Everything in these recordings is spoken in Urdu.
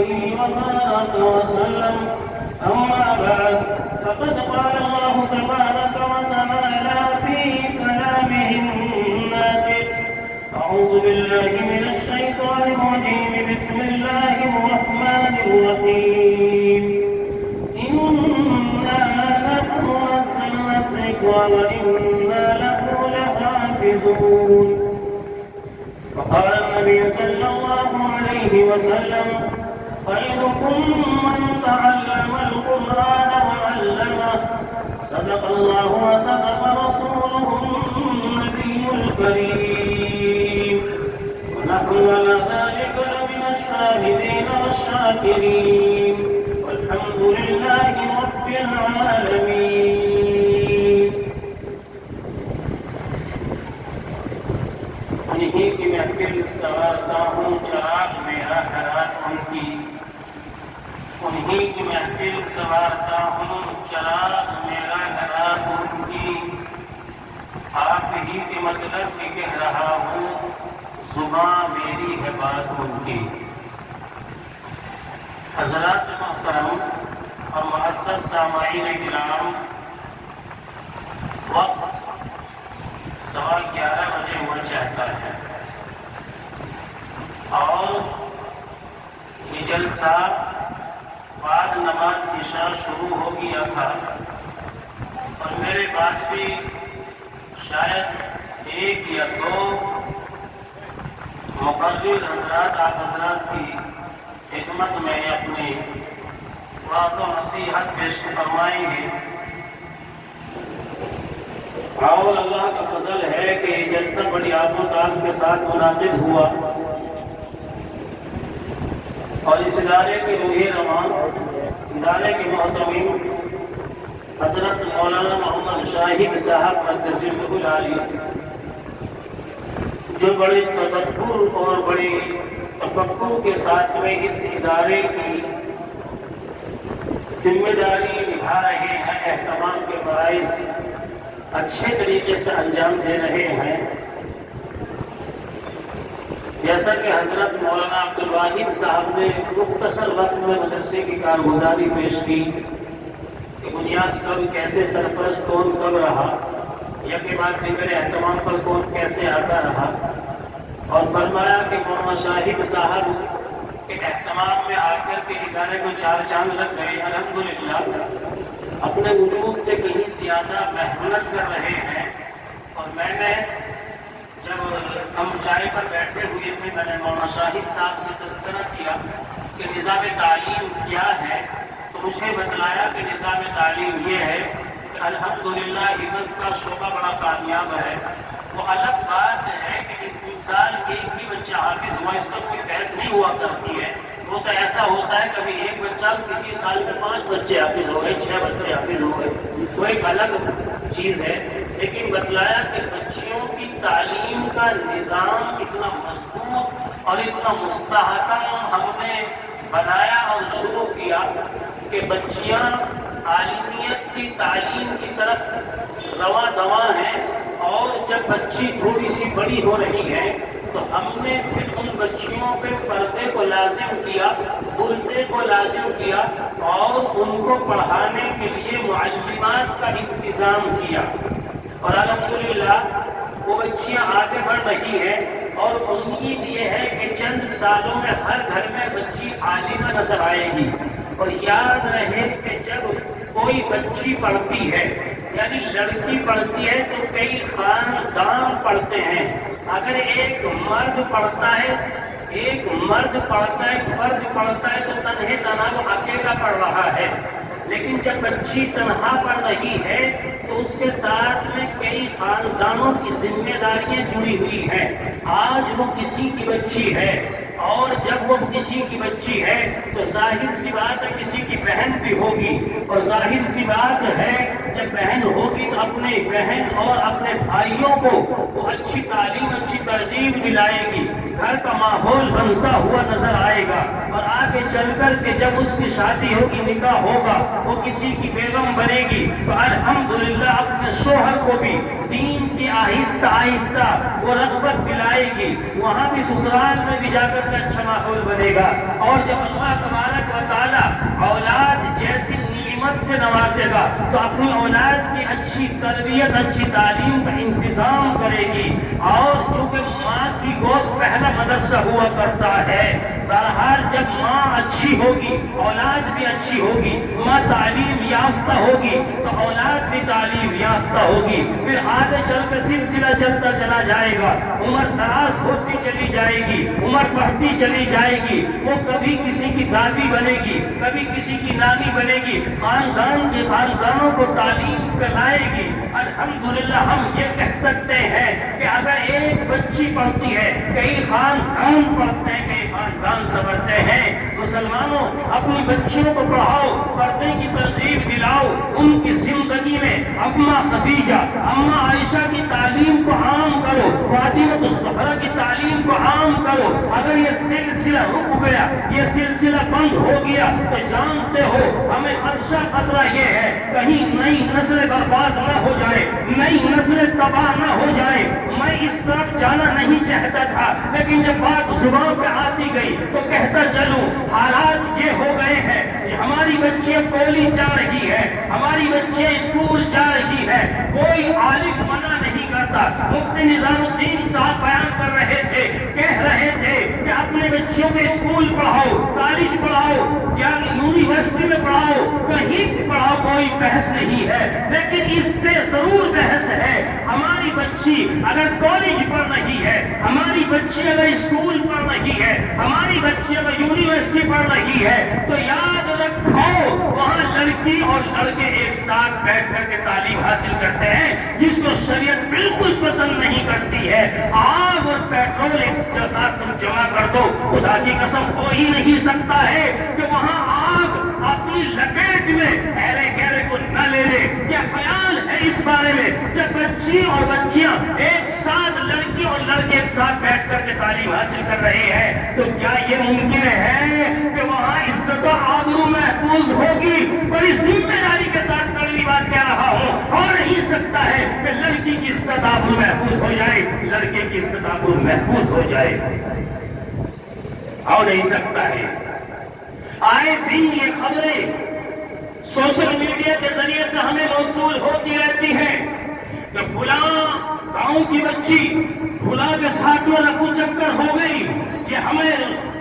عليه وبارك وسلم. أما بعد، فقد قال الله تبارك وتعالى في كلامه الناتج: أعوذ بالله من الشيطان الرجيم. بسم الله الرحمن الرحيم. إنا نحن نزلنا الذكر وإنا له لحافظون. وقال النبي صلى الله عليه وسلم: خيركم من تعلم القرآن وعلمه. صدق الله وصدق رسوله النبي الكريم، ونحن على ذلك لمن الشاهدين والشاكرين، والحمد لله رب العالمين. انہی کی محفل سوارتا ہوں، چراغ میرا حیران ان کی. انہی کی محفل سوارتا ہوں، چراغ میرا حیران ان کی. آپ ہی کے مطلب بھی کہہ رہا ہوں، زباں میری ہے بات ان کی. حضرات محترم اور معزز سامعین کرام، وقت 11:15 بجے ہوا چاہتا ہے اور یہ جلسہ بعد نماز عشاء شروع ہو گیا تھا، اور میرے بعد بھی شاید 1 یا 2 مقرر حضرات آپ حضرات کی خدمت میں اپنی واضح و نصیحت پیش فرمائیں گے. اور اللہ کا فضل ہے کہ یہ جلسہ بڑی آب و تاب کے ساتھ منعقد ہوا، اور اس ادارے کے روح رواں، ادارے کے محتمین حضرت مولانا محمد شاہد صاحب قدسہ العالی، جو بڑے تدبر اور بڑی تفکر کے ساتھ میں اس ادارے کی ذمہ داری نبھا رہے ہیں، اہتمام کے فرائض اچھے طریقے سے انجام دے رہے ہیں. جیسا کہ حضرت مولانا عبدالواحد صاحب نے مختصر وقت میں مدرسے کی کارگزاری پیش کی کہ بنیاد کب کیسے سرپرست کون کب رہا، یا کے بعد دیگر اہتمام پر کون کیسے آتا رہا، اور فرمایا کہ مولانا شاہد صاحب کے اہتمام میں آ کر کے ادارے کو 4 چاند لگ گئے. الحمدللہ اپنے وجود سے کہیں زیادہ محنت کر رہے ہیں. اور میں نے جب ہم چائے پر بیٹھے ہوئے تھے، میں نے مولانا شاہد صاحب سے تذکرہ کیا کہ نظام تعلیم کیا ہے، تو مجھے بتلایا کہ نظام تعلیم یہ ہے کہ الحمدللہ حفظ کا شعبہ بڑا کامیاب ہے. وہ الگ بات ہے کہ اس سال ایک ہی بچہ حافظ ہوا، اس سب کی بحث نہیں ہوا کرتی ہے. وہ تو ایسا ہوتا ہے کبھی ایک بچہ، کسی سال میں 5 بچے حافظ ہو گئے، 6 بچے حافظ ہو گئے، تو ایک الگ چیز ہے. لیکن بتلایا کہ بچیوں کی تعلیم کا نظام اتنا مضبوط اور اتنا مستحکم ہم نے بنایا اور شروع کیا کہ بچیاں عالمیت کی تعلیم کی طرف رواں دواں ہیں. اور جب بچی تھوڑی سی بڑی ہو رہی ہے تو ہم نے پھر ان بچیوں پہ پردے کو لازم کیا، برقعے کو لازم کیا، اور ان کو پڑھانے کے لیے معلمات کا انتظام کیا. اور الحمدللہ وہ بچیاں آگے بڑھ رہی ہیں، اور امید یہ ہے کہ چند سالوں میں ہر گھر میں بچی عالمہ نظر آئے گی. اور یاد رہے کہ جب کوئی بچی پڑھتی ہے، یعنی لڑکی پڑھتی ہے، تو کئی خاندان پڑھتے ہیں. اگر ایک مرد پڑھتا ہے، فرد پڑھتا ہے، تو تنہے تنہا وہ اکیلا پڑھ رہا ہے. لیکن جب بچی تنہا پڑھ رہی ہے تو اس کے ساتھ میں کئی خاندانوں کی ذمہ داریاں جڑی ہوئی ہیں. آج وہ کسی کی بچی ہے، اور جب وہ کسی کی بچی ہے تو ظاہر سی بات ہے کسی کی بہن بھی ہوگی، اور ظاہر سی بات ہے جب بہن ہوگی تو اپنے بہن اور اپنے بھائیوں کو وہ اچھی تعلیم، اچھی ترغیب دلائے گی. گھر کا ماحول بنتا ہوا نظر آئے گا، اور آگے چل کر کے جب اس کی شادی ہوگی، نکاح ہوگا، وہ کسی کی بیگم بنے گی تو الحمدللہ اپنے شوہر کو بھی دین کی آہستہ آہستہ وہ رغبت دلائے گی، وہاں بھی سسرال میں بھی جا کر کے اچھا ماحول بنے گا۔ اور جب اللہ تبارک و تعالی اولاد جیسی نعمت سے نوازے گا تو اپنی اولاد کی اچھی تربیت، اچھی تعلیم کا انتظام کرے گی، اور چونکہ ماں کی گود پہلا مدرسہ ہوا کرتا ہے، بہرحال جب ماں اچھی ہوگی اولاد بھی اچھی ہوگی، ماں تعلیم یافتہ ہوگی تو اولاد بھی تعلیم یافتہ ہوگی، پھر آگے چل کے سلسلہ چلتا چلا جائے گا، عمر دراز ہوتی چلی جائے گی، عمر بڑھتی چلی جائے گی، وہ کبھی کسی کی دادی بنے گی، کبھی کسی کی نانی بنے گی، خاندان کے خاندانوں کو تعلیم پلائے گی۔ الحمدللہ ہم یہ کہہ سکتے ہیں کہ اگر ایک بچی پڑھتی ہے، کئی خاندان پڑھتے ہیں، کئی خاندان سنورتے ہیں۔ مسلمانوں اپنی بچیوں کو پڑھاؤ، پردے کی ترغیب دلاؤ، ان کی زندگی میں اماں خدیجہ، اماں عائشہ کی تعلیم کو عام کرو، فاطمہ الزہرا کی تعلیم کو عام کرو۔ اگر یہ سلسلہ رک گیا، یہ سلسلہ بند ہو گیا تو جانتے ہو ہمیں خطرہ یہ ہے کہیں نئی نسل برباد نہ ہو جائے، نئی نسل تباہ نہ ہو جائے۔ میں اس طرف جانا نہیں چاہتا تھا، لیکن جب بات زبان پہ آتی گئی تو کہتا چلوں حالات یہ ہو گئے ہیں، ہماری بچیاں کالج جا رہی ہے، ہماری بچیاں اسکول جا رہی ہے، کوئی عالم منع نہیں کرتا۔ مفتی نظام الدین صاحب بیان کر رہے تھے، کہہ رہے تھے کہ اپنے بچوں کو اسکول پڑھاؤ، کالج پڑھاؤ، یا یونیورسٹی میں پڑھاؤ، کہیں بھی پڑھاؤ، کوئی بحث نہیں ہے، لیکن اس سے ضرور بحث ہے ہماری بچی اگر کالج پڑھ رہی ہے، ہماری بچی اگر اسکول پڑھ رہی ہے، ہماری بچی اگر یونیورسٹی پڑھ رہی ہے تو یاد رکھو وہاں لڑکی اور لڑکے ایک ساتھ بیٹھ کر کے تعلیم حاصل کرتے ہیں، جس کو شریعت بالکل پسند نہیں کرتی ہے۔ آگ اور پیٹرول ایک ساتھ تم جمع کر دو، خدا کی قسم ہو ہی نہیں سکتا ہے کہ وہاں آگ اپنی لپیٹ میں اہلے گہرے کو نہ لے لے۔ کیا خیال ہے اس بارے میں؟ جب بچی اور بچیاں ایک ساتھ، لڑکی اور لڑکے ایک ساتھ بیٹھ کر کے تعلیم حاصل کر رہے ہیں تو کیا یہ ممکن ہے کہ وہاں عزت و آبرو محفوظ ہوگی؟ بڑی ذمہ داری کے ساتھ کڑوی بات کہہ رہا ہوں، اور نہیں سکتا ہے کہ لڑکی کی عزت آبرو محفوظ ہو جائے، لڑکے کی عزت آبرو محفوظ ہو جائے، اور نہیں سکتا ہے۔ آئے دن یہ خبریں سوشل میڈیا کے ذریعے سے ہمیں موصول ہوتی رہتی ہیں کہ فلاں گاؤں کی بچی فلاں کے ساتھ میں رفو چکر ہو گئی۔ یہ ہمیں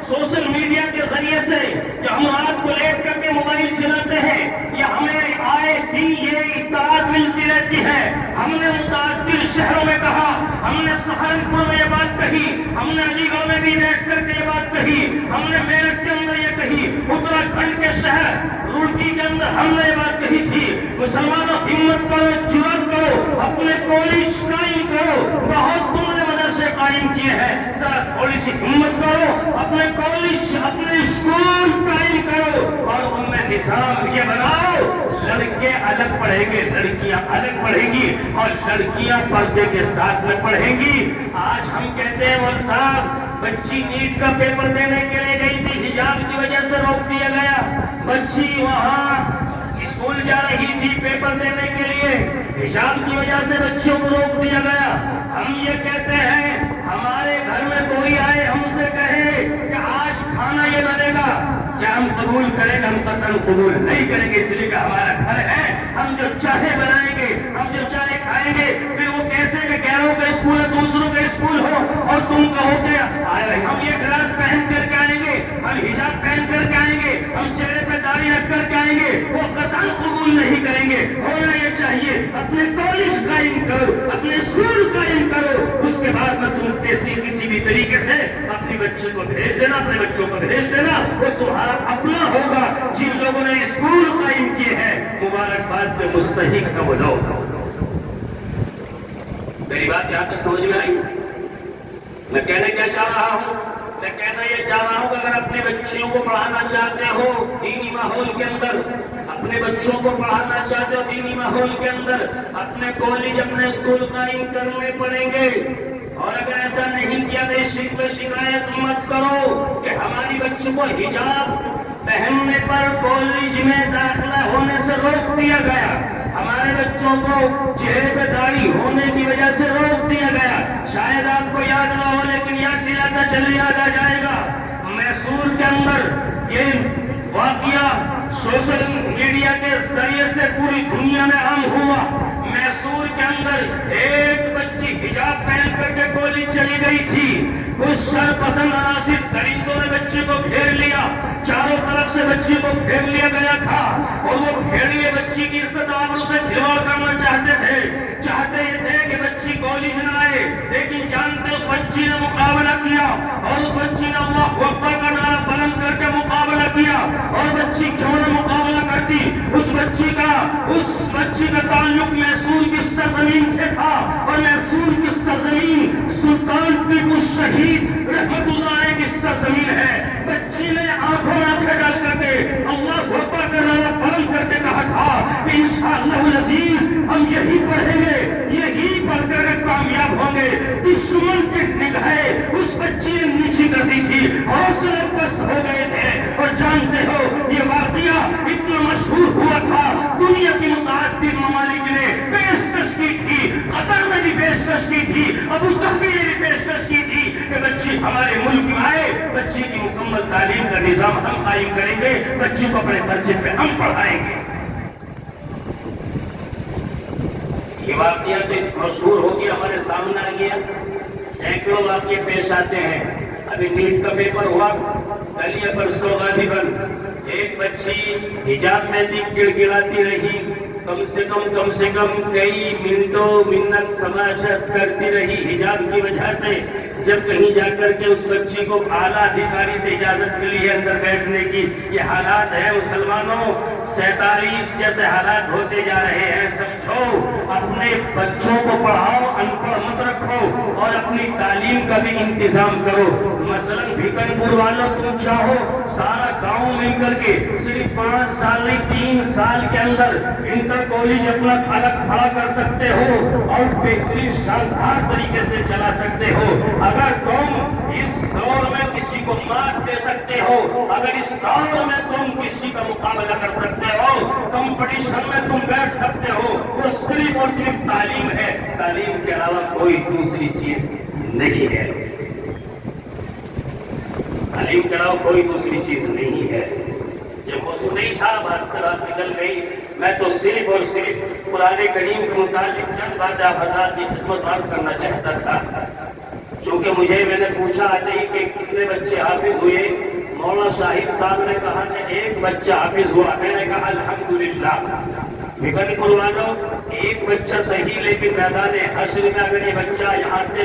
سوشل میڈیا کے ذریعے سے جو ہم رات کو لیٹ کر کے موبائل چلاتے ہیں، یہ ہمیں آئے دن یہ اطلاعات ملتی رہتی ہے۔ ہم نے متعدد شہروں میں کہا، ہم نے سہارنپور میں یہ بات کہی، ہم نے علی گڑھ میں بھی بیٹھ کر کے یہ بات کہی، ہم نے میرٹھ کے اندر یہ کہی، اتراکھنڈ کے شہر روڑکی کے اندر ہم نے یہ بات کہی تھی۔ مسلمانوں ہمت کرو، جرأت کرو، اپنے کالج قائم کرو، بہت تم نے مدرسے قائم کیے ہیں، ذرا تھوڑی سی ہمت کرو، اپنے کالج، اپنے اسکول قائم کرو، اور ان میں نظام یہ بناؤ لڑکے الگ پڑھیں گے، لڑکیاں الگ پڑھیں گی، اور لڑکیاں پردے کے ساتھ میں پڑھیں گی۔ آج ہم کہتے ہیں مول صاحب بچی نیٹ کا پیپر دینے کے لیے گئی تھی، حجاب کی وجہ سے روک دیا گیا، بچی وہاں اسکول جا رہی تھی پیپر دینے کے لیے، حجاب کی وجہ سے بچوں کو روک دیا گیا۔ ہم یہ کہتے ہیں ہمارے گھر میں کوئی آئے ہم سے کہے کہ آج کھانا یہ بنے گا، کیا ہم قبول کریں گے؟ ہم قطعاً قبول نہیں کریں گے، اس لیے کہ ہمارا گھر ہے، ہم جو چاہے بنائیں گے، ہم جو چاہے کھائیں گے۔ پھر وہ کیسے کہ غیروں کا اسکول ہے، دوسروں کا اسکول ہو، اور تم کہو کہ ہم یہ ڈریس پہن کر کے آئیں گے، ہم حجاب پہن کر کے آئیں گے، ہم چہرے پہ داڑھی رکھ کر کے آئیں گے، وہ قطعاً قبول نہیں کریں گے۔ ہونا یہ چاہیے اپنے کالج قائم کرو، اپنے اسکول قائم کرو، اس کے بعد میں تم کسی بھی طریقے سے اپنی بچے کو بھیج دینا، اپنے بچوں کو بھیج دینا، وہ تمہارا اپنا ہوگا۔ جن لوگوں نے اسکول قائم کیے ہیں مبارکباد کے مستحق ہے وہ لوگ۔ میری بات یہاں تک سمجھ میں آئی؟ میں کہنا کیا چاہ رہا ہوں؟ میں کہنا یہ چاہ رہا ہوں کہ اگر اپنے بچیوں کو پڑھانا چاہتے ہو دینی ماحول کے اندر، اپنے بچوں کو پڑھانا چاہتے ہو دینی ماحول کے اندر، اپنے کالج، اپنے اسکول قائم کرنے پڑیں گے، اور اگر ایسا نہیں کیا تو شکوے شکایت مت کرو کہ ہماری بچوں کو حجاب پہننے پر کالج میں داخلہ ہونے سے روک دیا گیا، ہمارے بچوں کو چہرے پہ داڑھی ہونے کی وجہ سے روک دیا گیا۔ شاید آپ کو یاد نہ ہو لیکن یاد دلاتا چلے یاد آ جائے گا۔ میسور کے اندر یہ واقعہ سوشل میڈیا کے ذریعے سے پوری دنیا میں عام ہوا۔ میسور کے اندر ایک بچی حجاب پہن کر کے کالج چلی گئی تھی، کچھ شرپسند عناصر درندوں نے بچی کو گھیر لیا، چاروں طرف سے بچی کو گھیر لیا گیا تھا اور وہ بھیڑیے بچی کی عزت آبرو سے کھلواڑ کرنا چاہتے تھے۔ چاہتے یہ تھے کہ بچی کالج نہ آئے، لیکن جانتے اس بچی نے مقابلہ کیا اور اس بچی نے اللہ اکبر کا نعرہ بلند کر کے مقابلہ کیا۔ اور بچی کیوں نہ مقابلہ کرتی؟ اس بچی کا تعلق میسور کی سرزمین سے تھا اور میسور کی سرزمین سلطان ٹیپو شہید رحمت اللہ علیہ کی سرزمین ہے۔ بچی نے آنکھوں میں آنکھیں ڈال کر کے اللہ اکبر کا نعرہ بلند کر کے کہا تھا کہ انشاءاللہ العزیز ہم یہی پڑھیں گے، یہی پڑھ کر کامیاب ہوں گے۔ دشمن کی نگاہیں اس بچی نے نیچی کر دی تھی، حوصلے پست ہو گئے تھے۔ اور جانتے ہو یہ واقعہ اتنا مشہور ہوا تھا، دنیا کی متعدد ممالک نے پیشکش کی تھی، قطر نے بھی پیشکش کی تھی، ابو ظبی نے بھی پیشکش کی تھی کہ بچی ہمارے ملک میں آئے، بچی کی مکمل تعلیم کا نظام ہم قائم کریں گے، بچی کو اپنے خرچے پہ ہم پڑھائیں گے۔ یہ واقعہ تو مشہور ہو گیا، ہمارے سامنے آ گیا، سینکڑوں واقعے پیش آتے ہیں۔ ابھی نیٹ کا پیپر ہوا، کل یا پرسوں غالباً ایک بچی حجاب میں گڑ گڑاتی رہی، کم سے کم کئی منٹ سماجت کرتی رہی حجاب کی وجہ سے۔ جب کہیں جا کر کے اس بچی کو اعلیٰ ادھیکاری سے اجازت ملی ہے اندر بیٹھنے کی۔ یہ حالات ہے مسلمانوں، 47 جیسے حالات ہوتے جا رہے ہیں۔ سمجھو، اپنے بچوں کو پڑھاؤ، ان پڑھ مت رکھو اور اپنی تعلیم کا بھی انتظام کرو۔ مثلاً بھیکن پور والوں تم چاہو سارا گاؤں مل کر کے صرف 5 سال نہیں 3 سال کے اندر انٹر کالج اپنا الگ کھڑا کر سکتے ہو اور بہترین شاندار طریقے سے چلا سکتے ہو۔ اگر تم اس دور میں کسی کو مات دے سکتے ہو، اگر اس دور میں تم کسی کا مقابلہ کر سکتے ہو، کمپٹیشن میں تم بیٹھ سکتے ہو، وہ صرف اور صرف تعلیم ہے۔ تعلیم کے علاوہ کوئی دوسری چیز نہیں ہے، تعلیم کے علاوہ کوئی دوسری چیز نہیں ہے۔ یہ موضوع نہیں تھا، بات رات نکل گئی۔ میں تو صرف اور صرف قرآن کریم کے متعلق چند باتیں آپ حضرات کی خدمت عرض کرنا چاہتا تھا۔ چونکہ میں نے پوچھا آتے ہی کہ کتنے بچے حافظ ہوئے، مولانا شاہد صاحب نے کہا کہ ایک بچہ حافظ ہوا۔ میں نے کہا الحمدللہ۔ بھیکن پور والوں، ایک بچہ صحیح، لیکن میدان حشر میں اگر یہ بچہ یہاں سے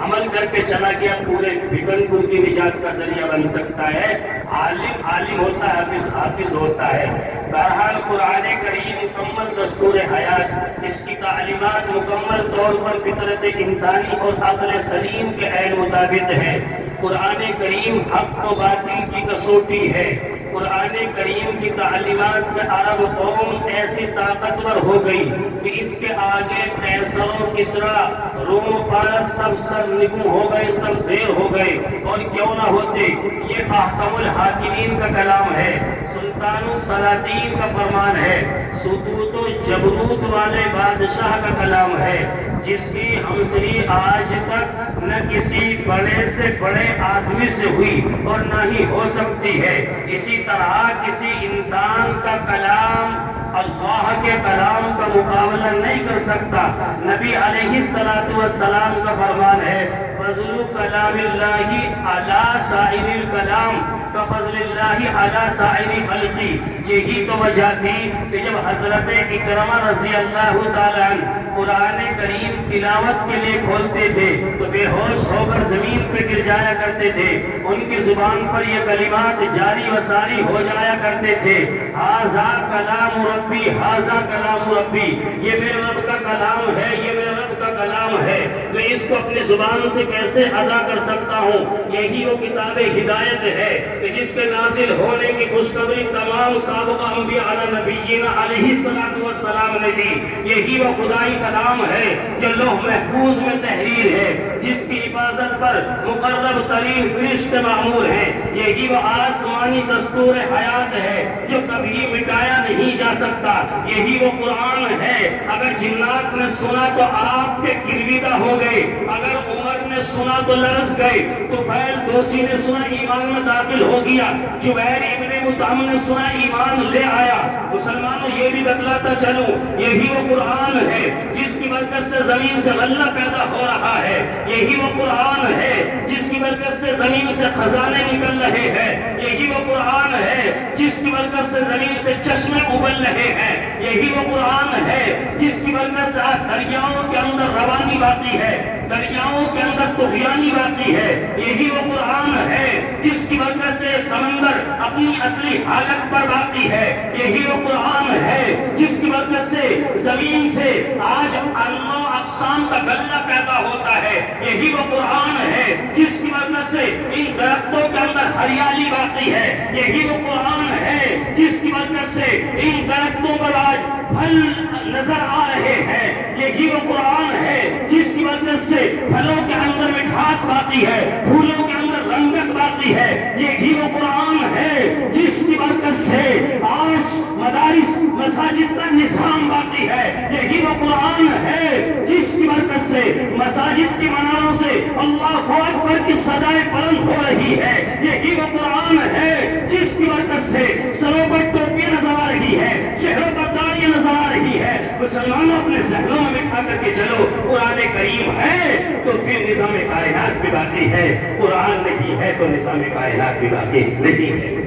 عمل کر کے چلا گیا، پورے بھیکن پور کی نجات کا ذریعہ بن سکتا ہے۔ عالم ہوتا ہے، حافظ ہوتا ہے۔ بہرحال قرآن کریم مکمل دستور حیات، اس کی تعلیمات مکمل طور پر فطرت انسانی اور عقل سلیم کے عین مطابق ہے۔ قرآن کریم حق و باطل کی کسوٹی ہے۔ قرآن کریم کی تعلیمات سے عرب قوم ایسی طاقتور ہو گئی کہ اس کے آگے قیصر و کسریٰ، روم و فارس سب سر نگوں ہو گئے، سب زیر ہو گئے۔ اور کیوں نہ ہوتے، یہ احکم الحاکمین کا کلام ہے، سلطان السلاطین کا فرمان ہے، سطوت و جبروت والے بادشاہ کا کلام ہے، جس کی ہمسری آج تک نہ کسی بڑے سے بڑے آدمی سے ہوئی اور نہ ہی ہو سکتی ہے۔ اسی طرح کسی انسان کا کلام اللہ کے کلام کا مقابلہ نہیں کر سکتا۔ نبی علیہ السلام کا فرمان ہے، فضل کلام اللہ علی سائر الکلام کفضل اللہ علی سائر خلقی۔ یہی تو وجہ تھی کہ جب حضرت اکرمہ رضی اللہ تعالیٰ عنہ قرآن کریم تلاوت کے لیے کھولتے تھے تو بے ہوش ہو کر زمین پہ گر جایا کرتے تھے، ان کی زبان پر یہ کلمات جاری و ساری ہو جایا کرتے تھے، ھذا کلام ربی، ھذا کلام ربی، یہ میرے رب کا کلام ہے، یہ میرے رب کا کلام ہے۔ میں اس کو اپنی زبان سے کیسے ادا کر سکتا ہوں؟ یہی وہ کتاب ہدایت ہے کہ جس کے نازل ہونے کی خوشخبری تمام سابقہ انبیاء علی نبینا علیہ السلام نے دی۔ یہی وہ خدائی کلام ہے جو لوح محفوظ میں تحریر ہے، جس کی حفاظت پر مقرب ترین فرشتے مأمور ہیں۔ یہی وہ آسمانی دستور حیات ہے جو کبھی مٹایا نہیں جا سکتا۔ یہی وہ قرآن ہے، اگر جنات نے سنا تو آپ کے گرویدہ ہو گئے، اگر عمر نے سنا تو لرز گئے، طفیل دوسی نے سنا ایمان میں داخل ہو گیا، جبیر ابن مطعم نے سنا ایمان لے آیا۔ مسلمانوں یہ بھی بتلاتا چلوں، یہی وہ قرآن ہے جس کی برکت سے زمین سے غلہ پیدا ہو رہا ہے، یہی وہ قرآن ہے جس کی برکت سے زمین سے خزانے نکل رہے ہیں، یہی وہ قرآن ہے جس کی برکت سے زمین سے چشمے ابل رہے ہیں، یہی وہ قرآن ہے جس کی برکت سے آج دریاؤں کے اندر روانی باقی ہے، دریاؤں کے اندر طغیانی باقی ہے، یہی وہ قرآن ہے جس کی برکت سے سمندر اپنی اصلی حالت پر باقی ہے، یہی وہ قرآن ہے جس کی برکت سے زمین سے آج انواع اقسام کا غلہ پیدا ہوتا ہے، یہی وہ قرآن ہے جس کی برکت سے ان درختوں کے اندر ہریالی باقی ہے، یہی وہ قرآن ہے جس کی برکت سے ان درختوں پر آج پھل نظر آ رہے ہیں، یہی وہ قرآن ہے جس کی برکت سے پھلوں کے اندر مٹھاس باقی ہے، پھولوں کے اندر رنگت باقی ہے، یہی وہ قرآن ہے جس کی برکت سے آج مدارس مساجد کا نظام باقی ہے، یہی وہ قرآن ہے جس کی برکت سے مساجد کی مناروں سے اللہ اکبر کی صدائیں بلند ہو رہی ہے، یہی وہ قرآن ہے جس کی برکت سے سروں پر ٹوپیاں نظر آ رہی ہے، چہروں پر داڑیاں نظر آ رہی ہے۔ مسلمانوں اپنے ذہنوں میں بٹھا کر کے چلو، قرآن کریم ہے تو پھر نظام کائنات بھی باقی ہے، قرآن نہیں ہے تو نظام کائنات بھی باقی نہیں ہے۔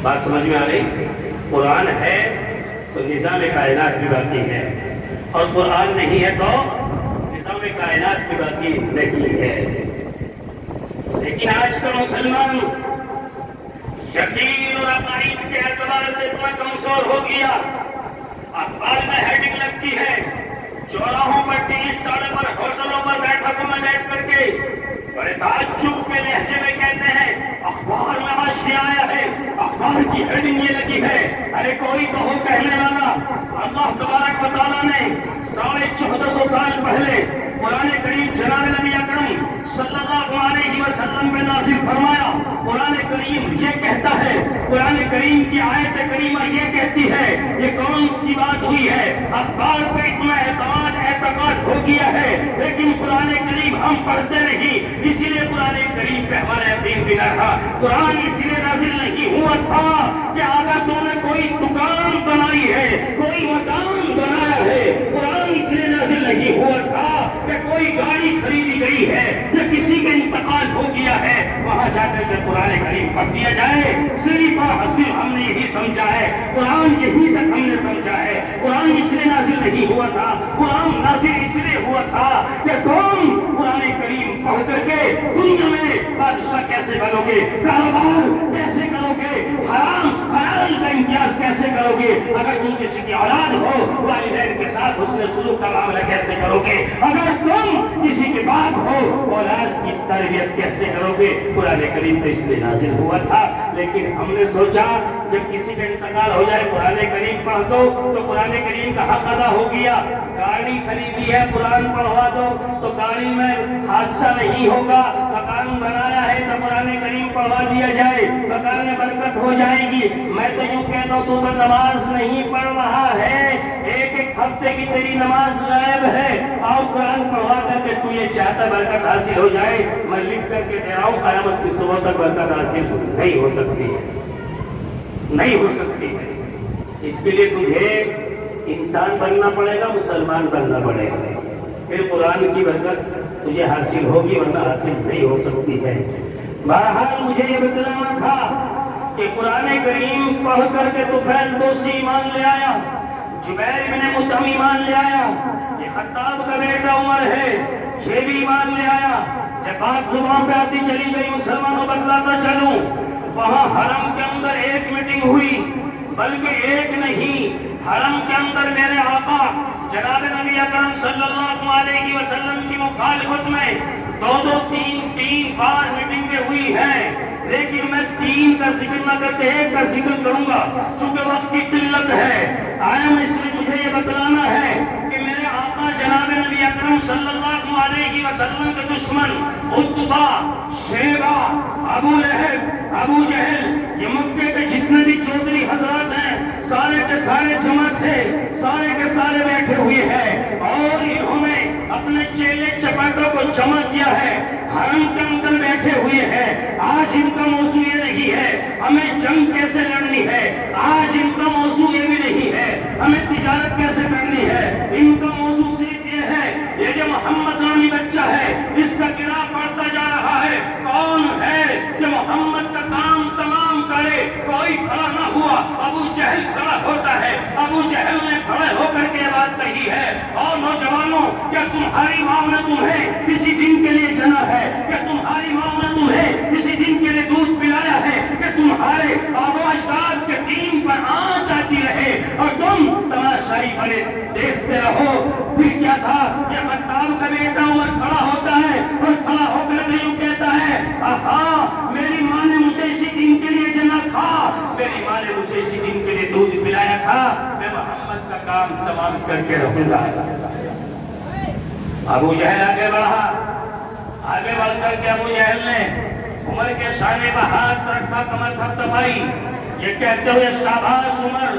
بات سمجھ میں آ رہی؟ قرآن ہے تو نظام کائنات بھی باقی ہے، اور قرآن نہیں ہے تو نظام کائنات بھی باقی نہیں ہے۔ لیکن آج کا مسلمان یقین اور عقائد کے اعتبار سے اتنا کمزور ہو گیا، اخبار میں ہیڈنگ لگتی ہے، چوراہوں پر ٹی اسٹالوں پر ہوٹلوں پر بیٹھکوں میں بیٹھ کر کے بڑے تعجب کے لہجے میں کہتے ہیں اخبار میں آج یہ آیا ہے، اخبار کی ہیڈنگ یہ لگی ہے۔ ارے کوئی تو ہو کہنے والا، اللہ تبارک و تعالیٰ نے 1450 سال پہلے قرآن کریم جناب نبی اکرم صلی اللہ علیہ وسلم پہ نازل فرمایا۔ قرآن کریم یہ کہتا ہے، قرآن کریم کی آیت کریمہ یہ کہتی ہے، یہ کون سی بات ہوئی ہے؟ اخبار پہ اتنا اعتقاد ہو گیا ہے، لیکن قرآن کریم ہم پڑھتے نہیں، اسی لیے قرآن کریم پہ ہمارا یقین بھی نہ رہا۔ قرآن اس لیے نازل نہیں ہوا تھا کہ اگر تم نے کوئی دکان بنائی ہے، کوئی مکان بنایا ہے، قرآن اس لیے نازل نہیں ہوا تھا کہ کوئی گاڑی خریدی گئی ہے یا کسی کا انتقال ہو گیا ہے وہاں جا کر کے قرآن کریم پڑھ دیا جائے۔ صرف اور صرف ہم نے یہی سمجھا ہے، قرآن یہی تک ہم نے سمجھا ہے، قرآن اس لیے نازل نہیں ہوا تھا، قرآن نازل اس لیے ہوا تھا کہ تم قرآن کریم پڑھ کر کے دنیا میں بادشاہ کیسے بنو گے، کاروبار کیسے کرو گے، حرام حلال کا امتیاز کیسے کرو گے، اگر تم کسی کی اولاد ہو والدین کے ساتھ حسن سلوک کا معاملہ کیسے کرو گے، اگر تم کسی کے باپ ہو اولاد کی تربیت کیسے کرو گے۔ قرآن کریم تو اس لیے نازل ہوا تھا، لیکن ہم نے سوچا جب کسی کا انتقال ہو جائے قرآن کریم پڑھ دو تو قرآن کریم کا حق ادا ہو گیا۔ گاڑی خریدی ہے قرآن پڑھوا دو تو گاڑی میں حادثہ نہیں ہوگا، مکان بنایا ہے تو قرآن کریم پڑھوا دیا جائے، مکان میں برکت ہو جائے گی۔ میں تو یوں کہتا ہوں تو نماز نہیں پڑھ رہا ہے، ایک ہفتے کی تیری نماز غائب ہے، آؤ قرآن پڑھوا کر کے تو یہ چاہتا برکت حاصل ہو جائے، میں لکھ کر کے دے رہا ہوں قیامت کی صبح تک برکت حاصل نہیں ہو سکتی ہے، نہیں ہو سکتی ہے۔ اس کے لیے تجھے انسان بننا پڑے گا، مسلمان بننا پڑے گا، پھر قرآن کی برکت تجھے حاصل ہوگی ورنہ حاصل نہیں ہو سکتی ہے۔ بہرحال مجھے یہ بتلانا تھا کہ قرآن کریم پڑھ کر کے طفیل دوسی ایمان لے آیا، جبیر ابن مطعم ایمان لے آیا، یہ خطاب کا بیٹا عمر ہے یہ بھی ایمان لے آیا۔ جب بات زبان پہ آتی چلی گئی مسلمانوں بتلاتا چلوں، وہاں حرم کے اندر ایک میٹنگ ہوئی، بلکہ ایک نہیں، حرم کے اندر میرے آقا جناب نبی اکرم صلی اللہ علیہ وسلم کی مخالفت میں دو تین بار میٹنگیں ہوئی ہیں، لیکن میں تین کا ذکر نہ کرتے ایک کا ذکر کروں گا چونکہ وقت کی قلت ہے۔ آیا میں اس لیے مجھے یہ بتلانا ہے کہ میرے آقا جناب نبی اکرم صلی اللہ علیہ وسلم کے دشمن عتبہ، شیبہ، ابو لہب، ابو جہل، یہ مکے کے جتنے بھی چودھری حضرات ہیں سارے کے سارے جمع تھے، سارے کے سارے بیٹھے ہوئے ہیں، اور انہوں نے اپنے چیلے چپاٹوں کو جمع کیا ہے، حرم کے اندر بیٹھے ہوئے ہیں۔ آج ان کا موضوع یہ نہیں ہے ہمیں جنگ کیسے لڑنی ہے، آج ان کا موضوع یہ بھی نہیں ہے ہمیں تجارت کیسے کرنی ہے، ان کا موضوع صرف یہ ہے یہ جو محمد نامی بچہ ہے اس کا گرا پڑتا جا رہا ہے، کون ہے جو محمد کا کام تمام کرے؟ کوئی کھڑا نہ ہوا، ابو جہل کھڑا ہوتا ہے، ابو جہل نے کھڑے ہو کر کے بات کہی ہے، اور نوجوانوں کیا تمہاری ماں نے تمہیں اسی دن کے لیے جنا ہے؟ کیا تمہاری ماں نے تمہیں اسی دن کے لیے دودھ پلایا ہے کہ تمہارے آبا اجداد کے دین پر آنچ آتی رہے اور تم تماشائی بنے دیکھتے رہو؟ پھر کیا تھا؟ یہ خطاب کا بیٹا عمر کھڑا ہوتا ہے اور کھڑا ہو کر کے یوں کہتا ہے آہا میری ماں نے مجھے اسی دن کے لیے جنا تھا، میری ماں نے مجھے اسی دن کے لیے دودھ پلایا تھا، میں محمد کا کام تمام کر کے رہوں گا۔ ابو جہل آگے بڑھا، آگے بڑھ کر کے ابو جہل نے عمر کے شانے پر ہاتھ رکھا، کمر تھپتھپائی، یہ کہتے ہوئے شاباش عمر،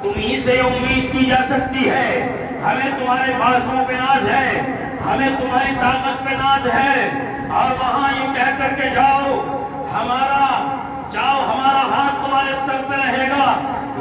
تم ہی سے امید کی جا سکتی ہے، ہمیں تمہارے بازوؤں پہ ناز ہے، ہمیں تمہاری طاقت پہ ناز ہے، اور وہاں یوں کہہ کر کے جاؤ ہمارا ہاتھ تمہارے سر پہ رہے گا۔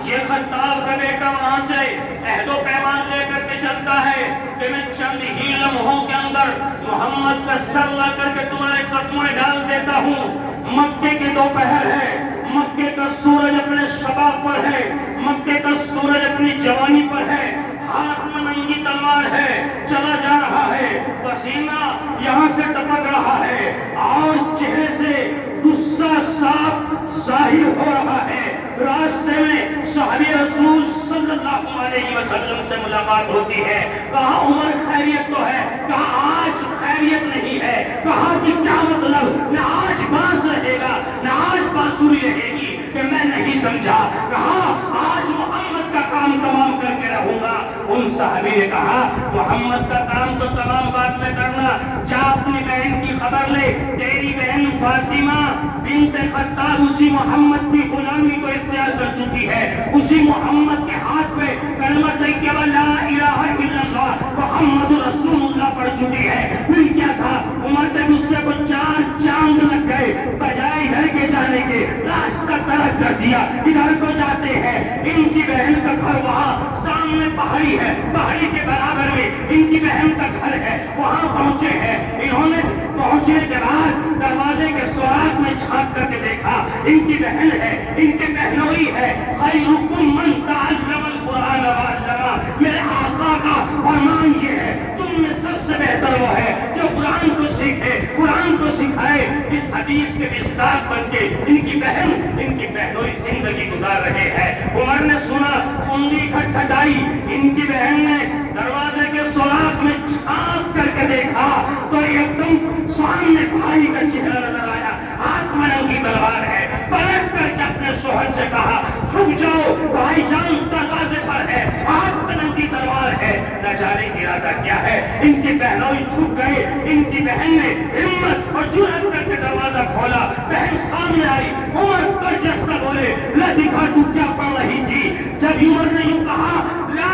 یہ خطاب کا بیٹا وہاں سے عہد و پیمان لے کر کے چلتا ہے کہ میں چند ہی لمحوں کے اندر محمد کا سر لا کر کے تمہارے قدموں میں ڈال دیتا ہوں۔ مکے کی دوپہر ہے، مکے کا سورج اپنے شباب پر ہے، مکے کا سورج اپنی جوانی پر ہے، ہاتھ میں ننگی تلوار ہے، چلا جا رہا ہے، پسینہ یہاں سے ٹپک رہا ہے اور چہرے سے غصہ صاف ظاہر ہو رہا ہے۔ راستے میں صحابی رسول صلی اللہ علیہ وسلم سے ملاقات ہوتی ہے، کہا عمر خیریت تو ہے؟ کہا آج خیریت نہیں ہے۔ کہا کہ کیا مطلب؟ نہ آج بانس رہے گا نہ آج بانسری رہے گی، کہ میں نہیں سمجھا۔ کہا آج محمد کا کام تمام کر کے رہوں گا۔ ان صحابی نے کہا محمد کا کام تو تمام بات میں کرنا، جا اپنی بہن کی خبر لے، تیری بہن فاطمہ بنت خطاب اسی محمد کی غلامی کو اختیار کر چکی ہے، اسی محمد کے ہاتھ پہ کلمہ طیبہ لا الہ الا اللہ محمد رسول اللہ پڑھ چکی ہے۔ پھر کیا تھا؟ عمر کے غصے کو چار چاند لگ گئے، بجائے ادھر کے جانے کے راستہ ترک کر دیا، ادھر کو جاتے ہیں۔ ان کی بہن کا گھر وہاں سامنے پہاڑی ہے، پہاڑی کے برابر میں ان کی بہن کا گھر ہے، وہاں پہنچے ہیں۔ انہوں نے پہنچنے کے بعد دروازے کے سوراخ میں جھانک کر کے دیکھا، ان کی بہن ہے، ان کے بہنوئی ہے۔ خیرکم من تعلم القرآن وعلمہ، میرے آقا کا فرمان یہ ہے تم میں سب سے بہتر وہ ہے جو قرآن کو سیکھے، قرآن کو سکھائے۔ اس حدیث کے مصداق بن کے ان کی بہنوئی زندگی گزار رہے ہیں۔ عمر نے سنا، کنڈی کھٹکھٹائی، ان کی بہن نے دروازے کے سوراخ میں جھانک کر کے دیکھا تو ایک دم سامنے بھائی کا چہرہ نظر آیا، ہاتھ میں ننگی تلوار ہے۔ پلٹ کر کے اپنے شوہر سے کہا رک جاؤ، بھائی جان دروازے پر ہے، ہاتھ میں ننگی تلوار ہے۔ نہ جانے کی ارادہ کیا ہے، ان کی بہنوئی چھپ گئے۔ ان کی بہن نے ہمت اور جرأت کر کے دروازہ کھولا، بہن سامنے آئی۔ عمر برجستہ بولے لا دکھا تو کیا پڑھ رہی تھی؟ جب عمر نے یوں کہا لا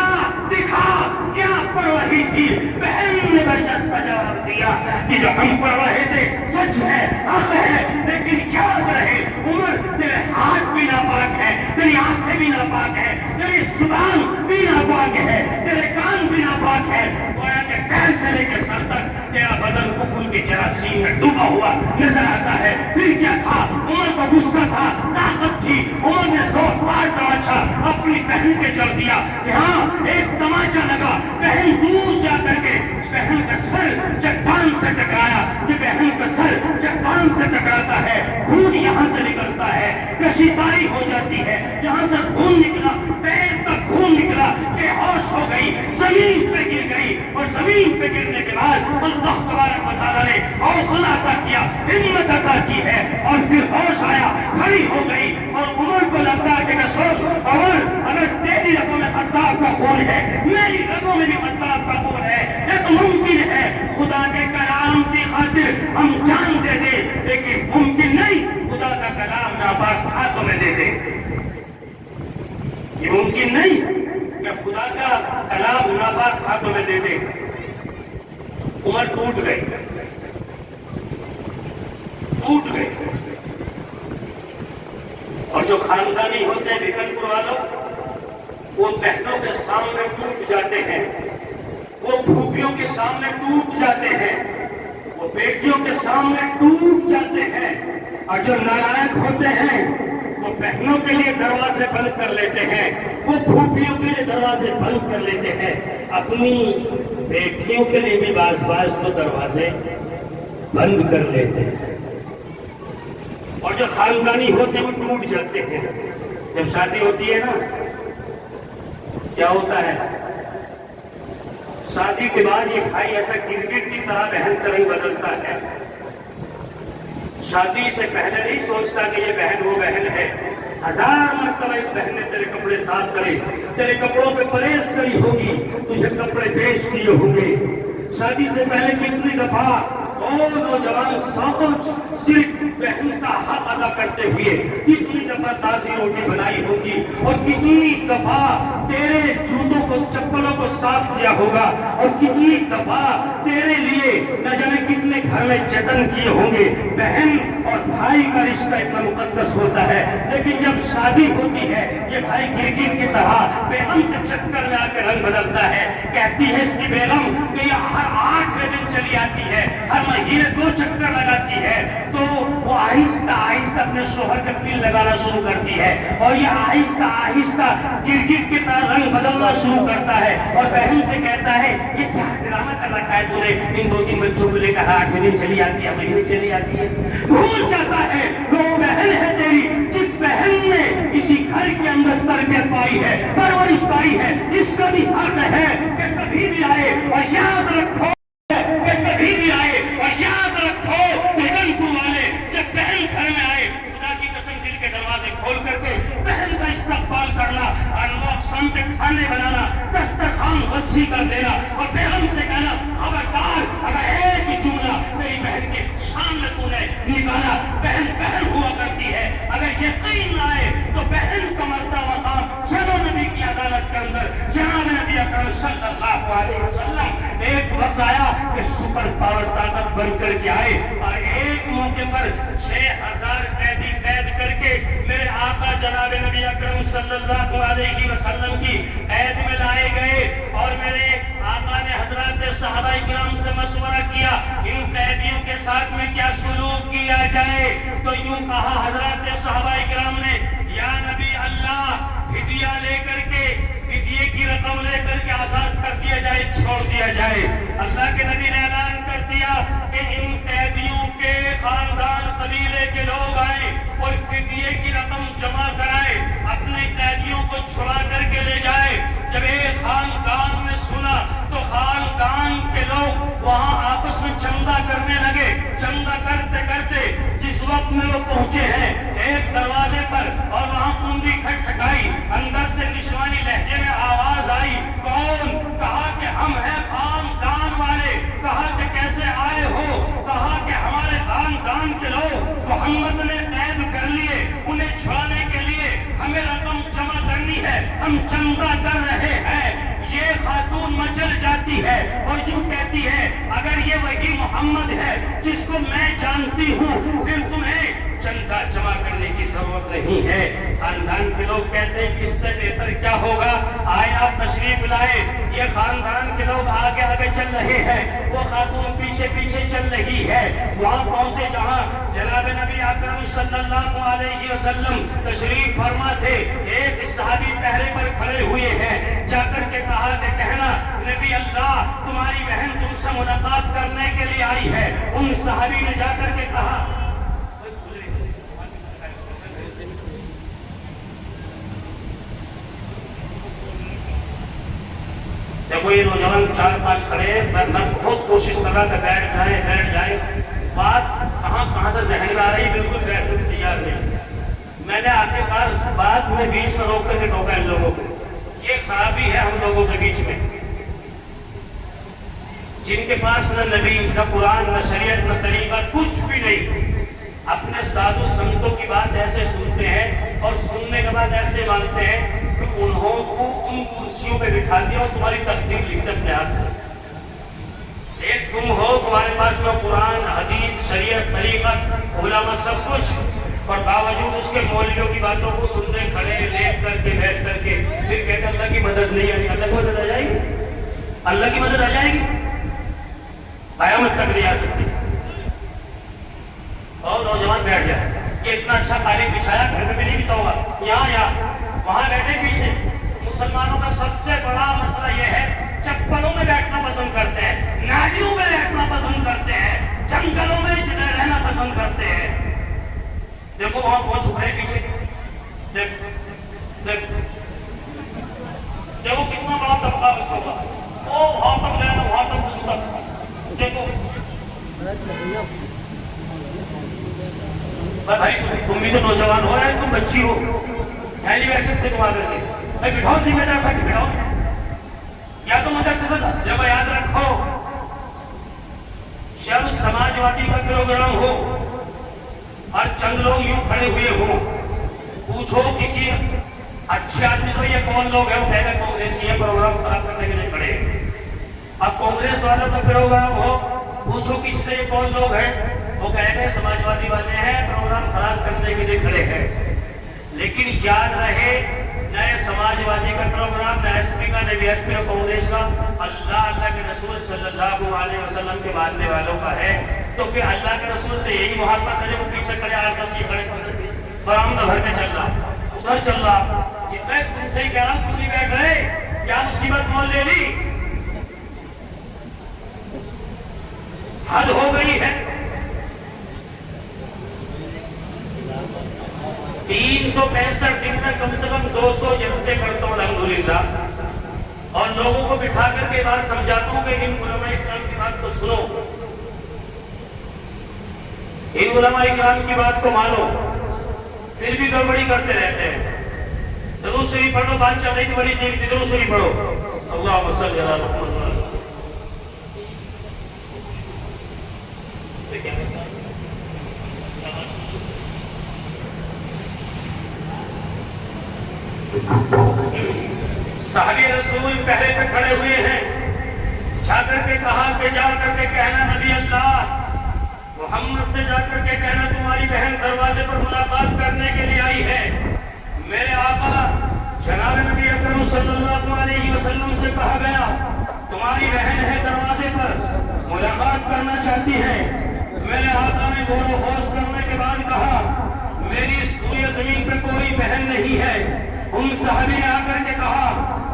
دکھا کیا پڑھ رہی تھی، بہن نے برجستہ جواب دیا کہ جو ہم پڑھ رہے تھے سچ ہے، حق ہے، لیکن یاد رہے عمر تیرے ہاتھ بھی ناپاک ہے، تیری آنکھیں بھی ناپاک ہے، تیری زبان بھی ناپاک ہے، تیرے کان بھی ناپاک ہے۔ گویا کہ پیر سے لے کے سر تک تیرا بدن کفر کی جراثیم میں ڈوبا ہوا نظر آتا ہے۔ پھر گر گیا تھا، عمر کو غصہ تھا، طاقت تھی، عمر نے زوردار تماچا اپنی بہن کے چڑھ دیا. یہاں ایک تماچا لگا، بہن دور جا کر کے بہن کا سر چٹان سے ٹکرایا. یہ بہن کا سر چٹان سے ٹکراتا ہے، خون یہاں سے نکلتا ہے، کشیداری ہو جاتی ہے، یہاں سے خون نکلا، پیر تک خون نکلا، بے ہوش ہو گئی، زمین پہ گر گئی. اور زمین پہ گرنے کے بعد اللہ تبارک و تعالیٰ نے حوصلہ عطا کیا، ہمت عطا کی ہے، اور پھر ہوش آیا، کھڑی ہو گئی. اور عمر کو لگتا ہے کہ عمر اگر تیری رگوں میں خطاب کا خون ہے، میری رگوں میں بھی خطاب کا خون ہے. یہ تو ممکن ہے خدا کے کلام کی خاطر ہم جان دے دیں، لیکن ممکن نہیں خدا کا کلام ناپاک ہاتھوں میں دے دیں. یہ ممکن نہیں کہ خدا کا کلام ناپاک ہاتھوں میں دے دیں. عمر ٹوٹ گئی. اور جو خاندانی ہوتے ہیں بھکن پور والوں، وہ بہنوں کے سامنے ٹوٹ جاتے ہیں، وہ پھوپھیوں کے سامنے ٹوٹ جاتے ہیں، وہ بیٹیوں کے سامنے ٹوٹ جاتے ہیں. اور جو نالائق ہوتے ہیں وہ بہنوں کے لیے دروازے بند کر لیتے ہیں، وہ پھوپھیوں کے لیے دروازے بند کر لیتے ہیں، اپنی بیٹیوں کے لیے بھی بعض تو دروازے بند کر لیتے ہیں. اور جو خاندانی ہوتے ہیں وہ ٹوٹ جاتے ہیں. جب شادی ہوتی ہے نا، کیا ہوتا ہے؟ شادی کے بعد یہ بھائی ایسا کرکٹ کی طرح بہن سے نہیں بدلتا ہے. شادی سے پہلے نہیں سوچتا کہ یہ بہن وہ بہن ہے. 1000 مرتبہ اس بہن نے تیرے کپڑے صاف کرے، تیرے کپڑوں پہ پرہیز کری ہوگی، تجھے کپڑے پیش کیے ہوں گے. شادی سے پہلے کتنی دفعہ اور نوجوان سوچ صرف بہن کا حق ادا کرتے ہوئے کتنی دفعہ تازی روٹی بنائی ہوگی، اور کتنی دفعہ تیرے جوتوں کو چپلوں کو صاف کیا ہوگا، اور کتنی دفعہ تیرے لیے نہ جانے کتنے گھر میں جتن کیے ہوں گے. بہن اور بھائی کا رشتہ اتنا مقدس ہوتا ہے. لیکن جب شادی ہوتی ہے یہ بھائی کرکٹ کی طرح بیگم کے چکر میں آ کے رنگ بدلتا ہے. کہتی ہے اس کی بیگم کہ یہ ہر 8ویں دن چلی آتی ہے، ہر مہینے 2 چکر لگاتی ہے، تو وہ آہستہ آہستہ اپنے شوہر کا دل لگانا شروع کرتی ہے، اور یہ آہستہ آہستہ کرکٹ کی طرح رنگ بدلنا شروع کرتا ہے. اور بہن سے کہتا ہے یہ کیا ڈرامہ کر رکھا ہے تو نے، ان 2-3 بچوں کو لے کر 8ویں دن چلی آتی ہے، مہینے چلی آتی ہے. بھول جاتا ہے وہ بہن ہے تیری جس بہن نے اسی گھر کے اندر تربیت پائی ہے، پرورش پائی ہے. اس کا بھی حق ہے کہ کبھی بھی آئے اور یاد رکھو، کبھی بھی آئے اور یاد رکھو بہن کو والے جب بہن گھر میں آئے، خدا کی قسم دل کے دروازے کھول کر کے بہن کا استقبال کرنا، انواع سمجھ کھانے بنانا، دسترخوان وسیع کر دینا، اور بیگم سے کہنا خبردار اگر ایک ہی جملہ میری بہن کے سامنے تو نے نکالا، بہن بہن ہوا کرتی ہے. اگر یقین نہ آئے تو بہن کا مرتبہ مقام چلو نبی کی عدالت کے اندر جناب نبی اکرم صلی اللہ علیہ وسلم ایک وقت آیا کہ سپر پاور طاقت بن کر کے آئے، اور ایک موقع پر 6000 قیدی قید کر کے میرے آقا جناب نبی اکرم صلی اللہ علیہ وسلم کی قید میں لائے گئے. اور میرے آقا نے حضرات صحابہ کرام سے مشورہ کیا ان قیدیوں کے ساتھ میں کیا سلوک کیا جائے. تو یوں کہا حضرات صحابہ کرام نے، یا نبی اللہ، فدیہ لے کر کے، فدیے کی رقم لے کر کے آزاد کر دیا جائے، چھوڑ دیا جائے. اللہ کے نبی نے اعلان کر دیا کہ ان قیدیوں کے خاندان قبیلے کے لوگ آئیں اور فدیے کی رقم جمع کرائے، اپنے قیدیوں کو چھڑا کر کے لے جائے. جب ایک خاندان نے سنا تو خاندان کے لوگ وہاں آپس میں چندہ کرنے لگے. چندہ کرتے کرتے جس وقت میں وہ پہنچے ہیں ایک دروازے پر، اور وہاں کنڈی کھٹکھٹائی، اندر سے نشوانی لہجے میں آواز آئی، کون؟ کہا کہ ہم ہیں خاندان والے. کہا کہ کیسے آئے ہو؟ کہا کہ ہمارے خاندان کے لوگ محمد نے قید کر لیے، انہیں چھڑانے کے لیے ہمیں رقم جمع کرنی ہے، ہم چندہ کر رہے ہیں. یہ خاتون مچل جاتی ہے اور جو کہتی ہے اگر یہ وہی محمد ہے جس کو میں جانتی ہوں پھر تمہیں چندہ جمع کرنے کی ضرورت نہیں ہے. خاندان کے لوگ کہتے ہیں کہ اس سے بہتر کیا ہوگا، آئے آپ تشریف لائے. یہ خاندان کے لوگ آگے آگے چل رہے ہیں، وہ خاتون پیچھے پیچھے چل رہی ہے. وہاں پہنچے جہاں جناب نبی صلی اللہ علیہ وسلم تشریف فرما تھے، ایک صحابی پہرے پر کھڑے ہوئے ہیں، جا کر کے کہا کہ کہنا نبی اللہ تمہاری بہن تم سے ملاقات کرنے کے لیے آئی ہے۔ ان صحابی نے جا کر کے کہا، دیکھو یہ نوجوان 4-5 کھڑے، میں بہت کوشش کر رہا کہ بیٹھ جائے، بات کہاں سے ذہن میں آ رہی، بالکل بیٹھنے کو تیار نہیں۔ میں نے آخر کار بات میں بیچ میں روک کر کے ٹوکا ان لوگوں کو، یہ خرابی ہے ہم لوگوں کے بیچ میں، جن کے پاس نہ نبی نہ قرآن نہ شریعت نہ طریقہ کچھ بھی نہیں، اپنے سادھو سنتوں کی بات ایسے سنتے ہیں اور سننے کے بعد ایسے مانتے ہیں کہ انہوں کو ان کرسیوں پہ بٹھا دیا اور تمہاری تقدیر لکھتے اپنے ہاتھ سے۔ ایک تم ہو تمہارے پاس میں قرآن حدیث شریعت طریقت علماء سب کچھ، اور باوجود اس کے مولویوں کی باتوں کو سننے کھڑے لیٹ کر کے بیٹھ کر کے پھر کہتے اللہ کی مدد نہیں آئی۔ اللہ کی مدد آ جائے گی، اللہ کی مدد آ جائے گی، قیامت تک نہیں آ سکتی۔ اور نوجوان بیٹھ جائے، یہ اتنا اچھا قالین بچھایا گھر میں بھی نہیں بچھا ہوگا، یہاں وہاں بیٹھے پیچھے۔ مسلمانوں کا سب سے بڑا مسئلہ یہ ہے چپلوں میں بیٹھنا پسند کرتے ہیں، نالیوں میں بیٹھنا پسند کرتے ہیں، جنگلوں میں رہنا پسند کرتے ہیں۔ دیکھو وہاں کون چھپ رہے پیچھے، دیکھو کتنا بڑا طبقہ بچوں کا، وہ وہاں تک لینا وہاں تک، دیکھو بھائی تم بھی تو نوجوان ہو رہے، تم بچی ہو، نہیں بیٹھ سکتے تم آگے سے، بھائی بٹھاؤ ذمہ دار سا بٹھاؤ، یا تو مدد سے جب یاد رکھو جب سماجوادی کا پروگرام ہو اور چند لوگ یوں کھڑے ہوئے ہوں، پوچھو کسی اچھے آدمی سے یہ کون لوگ ہیں، وہ کہے گا کانگریسی ہے، پروگرام خراب کرنے کے لیے کھڑے ہیں۔ اب کانگریس والوں کا پروگرام ہو، پوچھو کسی سے یہ کون لوگ ہیں، وہ کہے گا سماجوادی والے ہیں، پروگرام خراب کرنے کے لیے کھڑے ہیں۔ لیکن یاد رہے نئے سماجوادی کا پروگرام نہ ایس پی کا نہ بی ایس پی کا کانگریس کا، اللہ کے رسول صلی اللہ علیہ وسلم کے ماننے والوں کا ہے۔ تو پھر اللہ کے رسول سے یہی محبت ہے، وہ پیچھے کھڑے آدمی کھڑے برآمدہ بھر کے چل رہا، ادھر چل رہا، یہ میں تم سے ہی کہہ رہا ہوں، تم نہیں بیٹھ رہے، کیا مصیبت مول لے لی، حد ہو گئی ہے۔ 365 دن میں کم سے کم 200 جلسے کرتا ہوں الحمدللہ، اور لوگوں کو بٹھا کر کے بات سمجھاتا ہوں کہ ان علماء اکرام کی بات کو سنو، ان علماء اکرام کی بات کو مانو، پھر بھی گڑبڑی کرتے رہتے ہیں۔ درود شریف پڑھو، بات چل رہی تھی بڑی دیر تھی، درود شریف پڑھو، اللہم صلی علی محمد۔ صحابی رسول پہلے پہ کھڑے ہوئے ہیں، جا کر کے کہا کہ جا کر کے کہنا نبی اللہ محمد سے جا کر کے کہنا تمہاری بہن دروازے پر ملاقات کرنے کے لیے آئی ہے۔ میرے آقا جناب نبی اکرم صلی اللہ علیہ وسلم سے کہا گیا تمہاری بہن ہے دروازے پر، ملاقات کرنا چاہتی ہے۔ میرے آقا نے غور و خوض کرنے کے بعد کہا میری اس پوری زمین پہ کوئی بہن نہیں ہے۔ ان صحابی نے آ کر کے کہا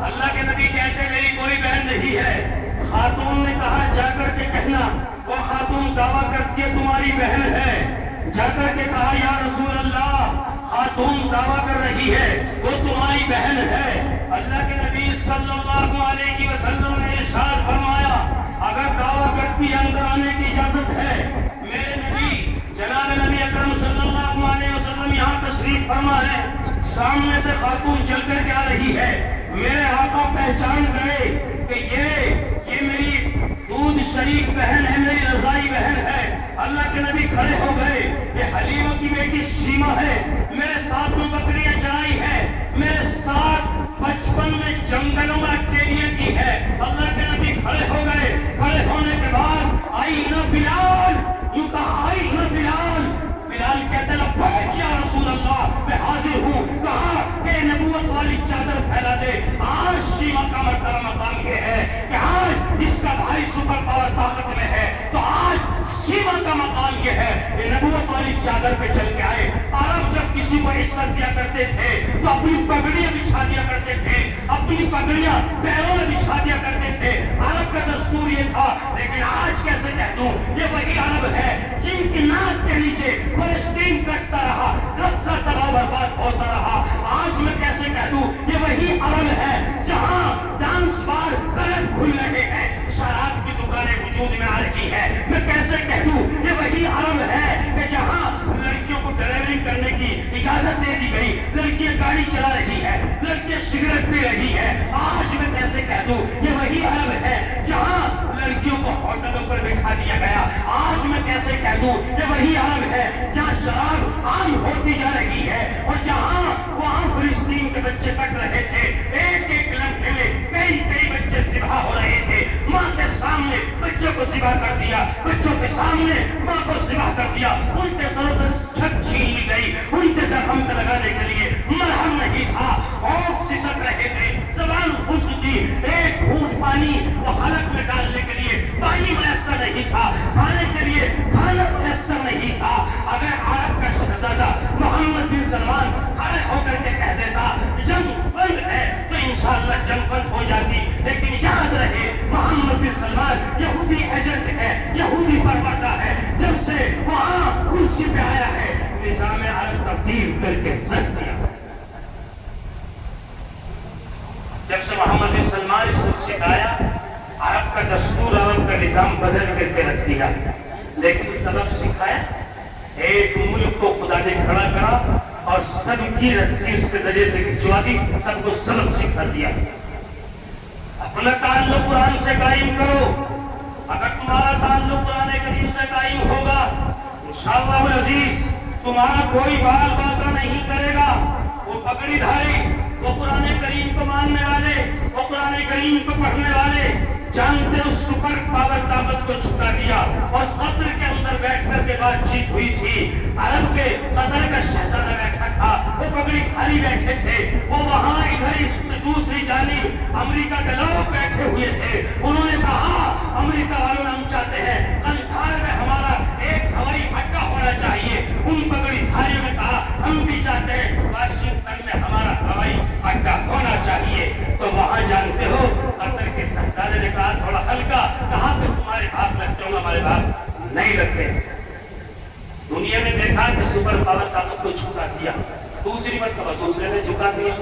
اللہ کے نبی کہتے میری کوئی بہن نہیں ہے۔ خاتون نے کہا جا کر کے کہنا وہ خاتون دعویٰ کرتی ہے تمہاری بہن ہے۔ جا کر کے کہا یا رسول اللہ خاتون دعویٰ کر رہی ہے وہ تمہاری بہن ہے۔ اللہ کے نبی صلی اللہ علیہ وسلم نے ارشاد فرمایا اگر دعویٰ کرتی اندر آنے کی اجازت ہے۔ میرے نبی جناب نبی اکرم صلی اللہ علیہ وسلم یہاں تشریف فرما ہے، سامنے سے خاتون چل کر کے آ رہی ہے۔ میرے آقا پہچان گئے کہ یہ میری دودھ شریک بہن ہے، میری رضائی بہن ہے۔ اللہ کے نبی کھڑے ہو گئے، یہ حلیمہ کی بیٹی شیمہ ہے، میرے ساتھ میں بکریاں چرائی ہے، میرے ساتھ بچپن میں جنگلوں میں اکیلیاں کی ہے۔ اللہ کے نبی کھڑے ہو گئے، کھڑے ہونے کے بعد آئی نہ بلال، یوں کہا آئی نہ بلال۔ بلال کہتے لبیک یا رسول اللہ میں حاضر ہوں۔ کہا کہ نبوت والی چادر پھیلا دے۔ آج شیمہ کا مرتبہ مقام یہ ہے کہ آج اس کا بھائی سپر پاور طاقت میں ہے، تو آج شیمہ کا مقام یہ ہے کہ نبوت والی چادر پہ چل کے آئے۔ کسی کو عزت دیا کرتے تھے تو اپنی پگڑیاں بچھا دیا کرتے تھے، اپنی پگڑیاں پیروں میں بچھا دیا کرتے تھے۔ عرب کا دستور یہ تھا، لیکن آج کیسے کہہ دوں یہ وہی عرب ہے جن کی ناک کے نیچے فلسطین کٹتا رہا، غزہ تباہ برباد ہوتا رہا۔ آج میں کیسے کہہ دوں یہ وہی عرب ہے جہاں ڈانس بار غلط کھل رہے ہیں، شراب کی دکانیں وجود میں آ رہی ہے۔ میں کیسے کہہ دوں یہ وہی عرب ہے کہ جہاں لڑکیوں کو ڈرائیونگ کرنے کی اجازت دے دی گئی، لڑکیاں گاڑی چلا رہی ہے، لڑکیاں سگریٹ پی رہی ہے۔ آج میں کیسے کہہ دوں یہ وہی عرب ہے جہاں لڑکیوں کو ہوٹلوں پر بٹھا دیا گیا۔ آج میں کیسے کہہ دوں یہ وہی عرب ہے جہاں شراب عام ہوتی جا رہی ہے، اور جہاں وہاں فلسطین کے بچے کٹ رہے تھے، ایک ایک لمحے میں کئی کئی بچے ذبح ہو رہے تھے۔ ماں کے سامنے بچوں کو ذبح کر دیا، بچوں کے سامنے ماں کو ذبح کر دیا، ان کے سروں سے چھت چھین لی گئی، ان کے زخم پہ لگانے کے لیے مرہم نہیں تھا، ہونٹ سسک رہے تھے، زبان خشک تھی، ایک گھونٹ پانی وہ حلق میں ڈالنے کے لیے پانی میسر نہیں تھا، کھانے کے لیے کھانا میسر نہیں تھا۔ اگر عرب کا شہزادہ محمد بن سلمان کھڑے ہو کر کے کہہ دیتا جنگ بند ہے تو انشاءاللہ جنگ بند ہو جاتی، لیکن یاد رہے محمد بن سلمان یہودی ایجنٹ ہے، یہودی پروردہ ہے، جب سے وہاں کرسی پہ آیا ہے نظام عرب تبدیل کر کے رکھ دیا۔ جب سے محمد بن سلمان اس کو سکھایا، عرب کا دستور، عرب کا نظام بدل کر کے رکھ دیا، لیکن سبق سکھایا۔ ایک ملک کو خدا نے کھڑا کرا اور سب کی رسی اس کے ذریعے سے کھچوا دی، سب کو سبق سکھا دیا۔ اپنا تعلق قرآن سے قائم کرو، اگر تمہارا تعلق قرآن کریم سے قائم ہوگا انشاءاللہ العزیز تمہارا کوئی بال باقا نہیں کرے گا۔ وہ پگڑی دھاری، وہ قرآن کریم کو ماننے والے، وہ قرآن کریم کو پڑھنے والے جانتے اس سپر پاور طاقت کو چھپا دیا، اور قطر کے اندر بیٹھ کر کے بات چیت ہوئی تھی۔ عرب کے قطر کا شہزادہ بیٹھا تھا، وہ پگڑی دھاری بیٹھے تھے، وہ وہاں ادھر دوسری جانب امریکہ کے لوگ بیٹھے ہوئے تھے۔ انہوں نے کہا امریکہ والوں ہم چاہتے ہیں قندھار میں ہمارا ایک ہوائی اڈا ہونا چاہیے۔ ان پگڑی دھاریوں نے کہا ہم بھی چاہتے ہیں واشنگٹن میں ہمارا ہوائی اڈا ہونا چاہیے۔ تو وہاں جانتے ہو قطر کے شہزادے نے کہا تھوڑا ہلکا، کہا کہ تمہارے ہاتھ لگتے ہوں، ہمارے ہاتھ نہیں لگتے۔ دنیا نے دیکھا کہ سپر پاور طاقت کو جھکا دیا، دوسری مرتبہ دوسرے نے جھکا دیا۔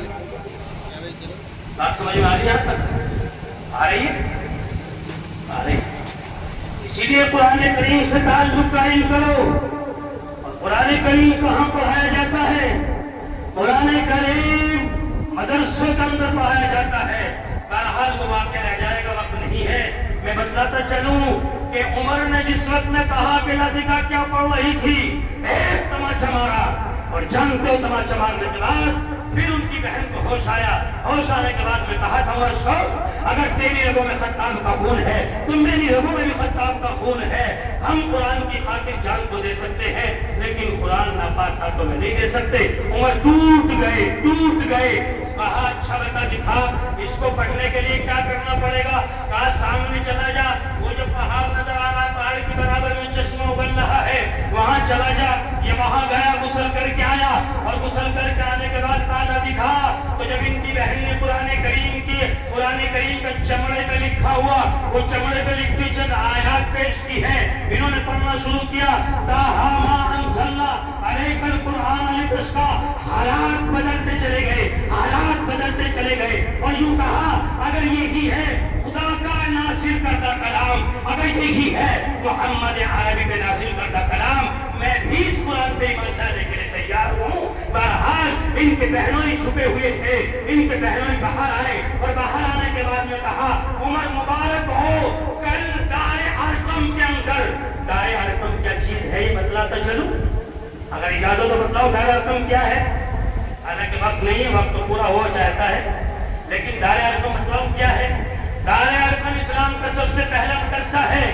بات سمجھ میں آ رہی ہے؟ آپ تک آ رہی ہے؟ آ رہی۔ اسی لیے قرآن کریم سے تعلق قائم کرو۔ اور قرآن کریم کہاں پڑھایا جاتا ہے؟ قرآن کریم مدرسوں کے اندر پڑھایا جاتا ہے۔ بہرحال وہ واقعہ رہ جائے گا، وقت نہیں ہے۔ میں بتلاتا چلوں کہ عمر نے جس وقت میں کہا کہ لطیفہ کیا پڑھ رہی تھی، ایک تماچا مارا، اور جانتے ہو تماچا مارنے کے بعد پھر ان کی بہن کو ہوش آیا۔ ہوش آنے کے بعد میں کہا تھا عمر صاحب اگر تیری رگوں میں خطاب کا خون ہے تو میری رگوں میں بھی خطاب کا خون ہے۔ ہم قرآن کی خاطر جان کو دے سکتے ہیں، لیکن قرآن ناپاک ہاتھوں میں نہیں دے سکتے۔ عمر ٹوٹ گئے۔ کہا اچھا بتا دکھا، اس کو پڑھنے کے لیے کیا کرنا پڑے گا؟ کہا سامنے چلا جا، وہ جو پہاڑ نظر آ رہا ہے پہاڑ کی برابر میں چشمہ ابل رہا ہے، وہاں چلا جا۔ یہ وہاں گیا، غسل کر کے آیا، اور غسل کر کے آنے کے بعد کالا دکھا تو جب ان کی بہن نے قرآن کریم کا چمڑے پہ لکھا ہوا، وہ چمڑے پہ لکھی چند آیات پیش کی ہے، انہوں نے پڑھنا شروع کیا۔ تاہا ما انزلنا علیک القرآن لتشقی۔ حالات بدلتے چلے گئے، اور یوں کہا اگر یہی ہے خدا کا نازل کردہ کلام، اگر یہی ہے محمد عربی پہ نازل کردہ کلام، میں بھی اس قرآن پہ ایمان لانے کے لیے تیار ہوں۔ بہرحال ان کے بہنوئی چھپے ہوئے تھے، ان کے بہنوئی باہر آئے، اور باہر آنے کے بعد میں کہا عمر مبارک ہو، کل دار ارقم کے اندر، دار ارقم کیا چیز ہے یہ بتلاتا چلوں؟ اگر اجازت تو بتلاؤ دار ارقم کیا ہے؟ حالانکہ وقت نہیں ہے، وقت تو پورا ہو جاتا ہے، لیکن دار ارقم مطلب کیا ہے؟ دار ارقم اسلام کا سب سے پہلا مدرسہ ہے۔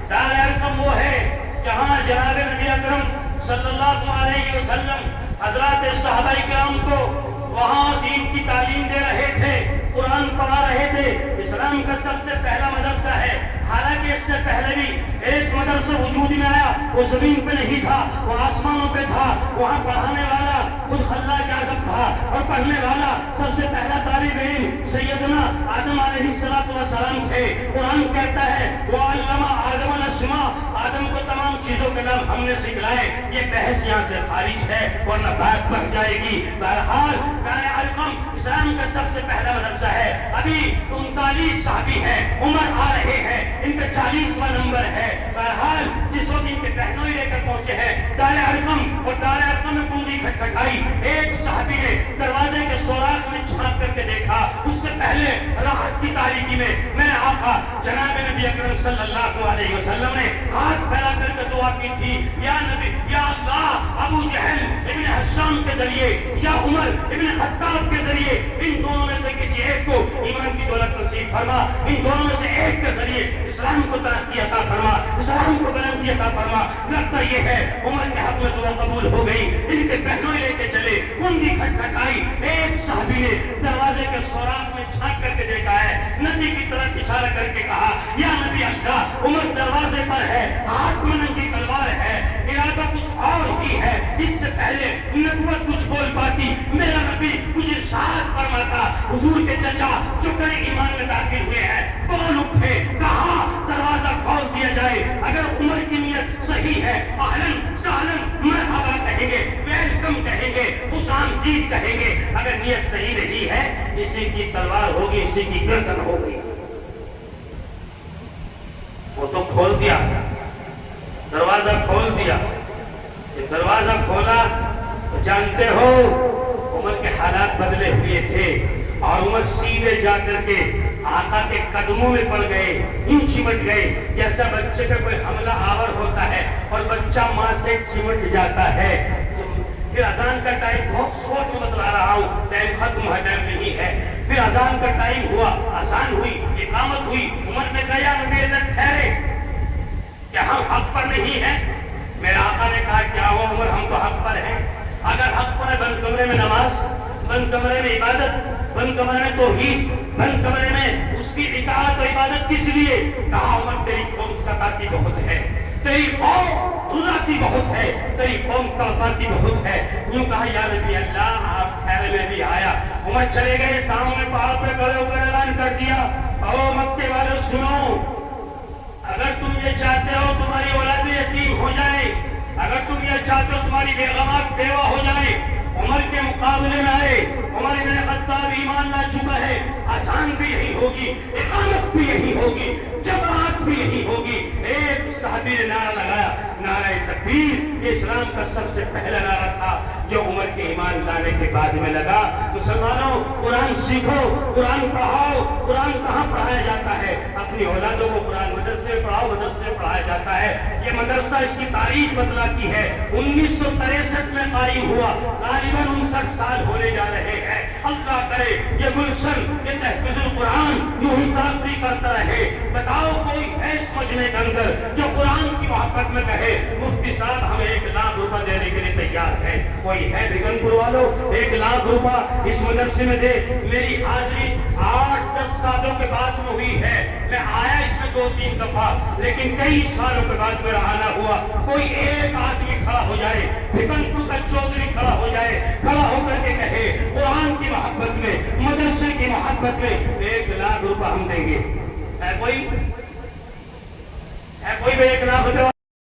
دار ارقم وہ ہے جہاں جناب نبی اکرم صلی اللہ علیہ وسلم حضرات صحابہ کرام کو وہاں دین کی تعلیم دے رہے تھے، قرآن پڑھا رہے تھے۔ اسلام کا سب سے پہلا مدرسہ ہے۔ حالانکہ اس سے پہلے بھی ایک مدرسہ وجود میں آیا، وہ زمین پہ نہیں تھا، وہ آسمانوں پہ تھا، وہاں پڑھانے والا خود پڑھنے والا سب سے پہلا طالب علم سیدنا آدم علیہ السلام تھے. قرآن کہتا ہے وَعَلَّمَ آدَمَ الْأَسْمَاءَ، آدم کو تمام چیزوں کے نام ہم نے سکھلائے. یہ بحث یہاں سے خارج ہے ورنہ بات بڑھ جائے گی. بہرحال دار ارقم اسلام کا سب سے پہلا مدرسہ ہے. ابھی 39 صحابی ہیں، عمر آ رہے ہیں، ان کا 40واں نمبر ہے. بہرحال جس وقت ان کے بہنوئی لے کر پہنچے ہیں دار ارقم، اور دار ارقم میں کنڈی کھٹکھٹائی. ایک صحابی نے دروازے کے سوراخ میں جھانک کر کے دیکھا. اس سے پہلے راحت کی تاریکی میں میرے آقا جناب نبی اکرم صلی اللہ علیہ وسلم نے ہاتھ پھیلا کر کے دعا کی تھی، یا نبی یا اللہ، ابو جہل ابن حشام کے ذریعے یا عمر ابن خطاب کے ذریعے ان دونوں میں سے کسی ایک کو ایمان کی دولت نصیب فرما، ان دونوں میں سے ایک کے ذریعے اسلام کو ترقی عطا فرما، اسلام کو بلندی عطا فرما. لگتا یہ ہے عمر کے حق میں دعا قبول ہو گئی. ان کے بہنوں لے کے چلے، کنڈی کھٹکھٹائی. ایک صحابی نے دروازے کے سوراخ میں جھانک کر کے دیکھا ہے، نبی کی طرف اشارہ کر کے کہا یا نبی اللہ، عمر دروازے پر ہے، ہاتھ میں ننگی تلوار ہے، ارادہ کچھ اور ہی ہے. اس سے پہلے نبوت کچھ بول پاتی، میرا نبی کچھ ارشاد فرماتا. حضور کے چچا جو کڑے ایمان میں داخل ہوئے ہیں بول اٹھے، کہا دروازہ کھول دیا جائے. اگر عمر کی نیت صحیح ہے اہلاً سہلاً مرحبا کہیں گے، ویلکم کہیں گے، خوش آمدید کہیں گے. اگر نیت صحیح نہیں ہے اسی کی تلوار ہوگی، اسی کی گردن ہوگی. وہ تو کھول دیا، دروازہ کھول دیا. دروازہ کھولا تو جانتے ہو عمر کے حالات بدلے ہوئے تھے، اور عمر سیدھے جا کر کے آقا کے قدموں میں پڑ گئے، یوں چمٹ گئے جیسا بچے کا کوئی حملہ آور ہوتا ہے اور بچہ ماں سے چمٹ جاتا ہے. پھر اذان کا ٹائم، بہت سوچ میں بتلا رہا ہوں، ٹائم ختم ہے، ٹائم نہیں ہے. پھر اذان کا ٹائم ہوا، اذان ہوئی، اقامت ہوئی. عمر نے کہا یا نبی اللہ ٹھہرے، کیا ہم حق پر نہیں ہیں؟ میرے آقا نے کہا کیا ہوا عمر، ہم تو حق پر ہیں. اگر حق پر ہے بند کمرے میں نماز، بند کمرے میں عبادت، بند کمرے میں توحید، بند کمرے میں اس کی اطاعت و عبادت کس لیے؟ کہا عمر تیری قوم ستاتی بہت ہے، تیری قوم رلاتی بہت ہے، تیری قوم تڑپاتی بہت ہے. یوں کہا یا نبی اللہ آپ ٹھہرے، میں بھی آیا. عمر چلے گئے، سامنے پہاڑ پہ کھڑے ہو کر اعلان کر دیا او مکے والے سنو، اگر تم یہ چاہتے ہو تمہاری اولاد یتیم ہو جائے، اگر تم یہ چاہتے ہو تمہاری بیگمات بیوہ ہو جائے، عمر کے مقابلے میں آئے. عمر ابن خطاب ایمان لا چکا ہے، اذان بھی یہی ہوگی، اقامت بھی یہی ہوگی، جماعت بھی یہی ہوگی. ایک صحابی نے نعرہ لگایا، نعرہ تکبیر. یہ اسلام کا سب سے پہلا نعرہ تھا جو عمر کے ایمان لانے کے بعد میں لگا. مسلمانوں قرآن سیکھو، قرآن پڑھاؤ. قرآن کہاں پڑھایا جاتا ہے؟ اپنی اولادوں کو قرآن مدرسے میں پڑھاؤ، مدرسے میں پڑھایا جاتا ہے. یہ مدرسہ اس کی تاریخ بتلاتی ہے، 1963 میں قائم ہوا، غالباً 59 سال ہونے جا رہے ہیں. اللہ کرے یہ گلشن، یہ تحفظ القرآن یوں ہی ترقی کرتا رہے. بتاؤ کوئی ہے اس مجمع کے اندر جو قرآن کی محبت میں کہے مفتی صاحب ہم 1 لاکھ روپے دینے کے لیے تیار ہیں؟ کوئی ہے بھگن پور والوں 1 لاکھ روپے اس مدرسے میں دے؟ میری حاضری 8-10 سالوں کے بعد میں ہوئی ہے. میں آیا اس میں 2-3 دفعہ، لیکن کئی سالوں کے بعد میرا آنا ہوا. کوئی ایک آدمی کھڑا ہو جائے، بھگن پور کا چودھری کھڑا ہو جائے، کھڑا ہو کر کے کہے قرآن کی محبت میں، مدرسے کی محبت میں 1 لاکھ روپے ہم دیں گے. ہے کوئی 1 لاکھ روپے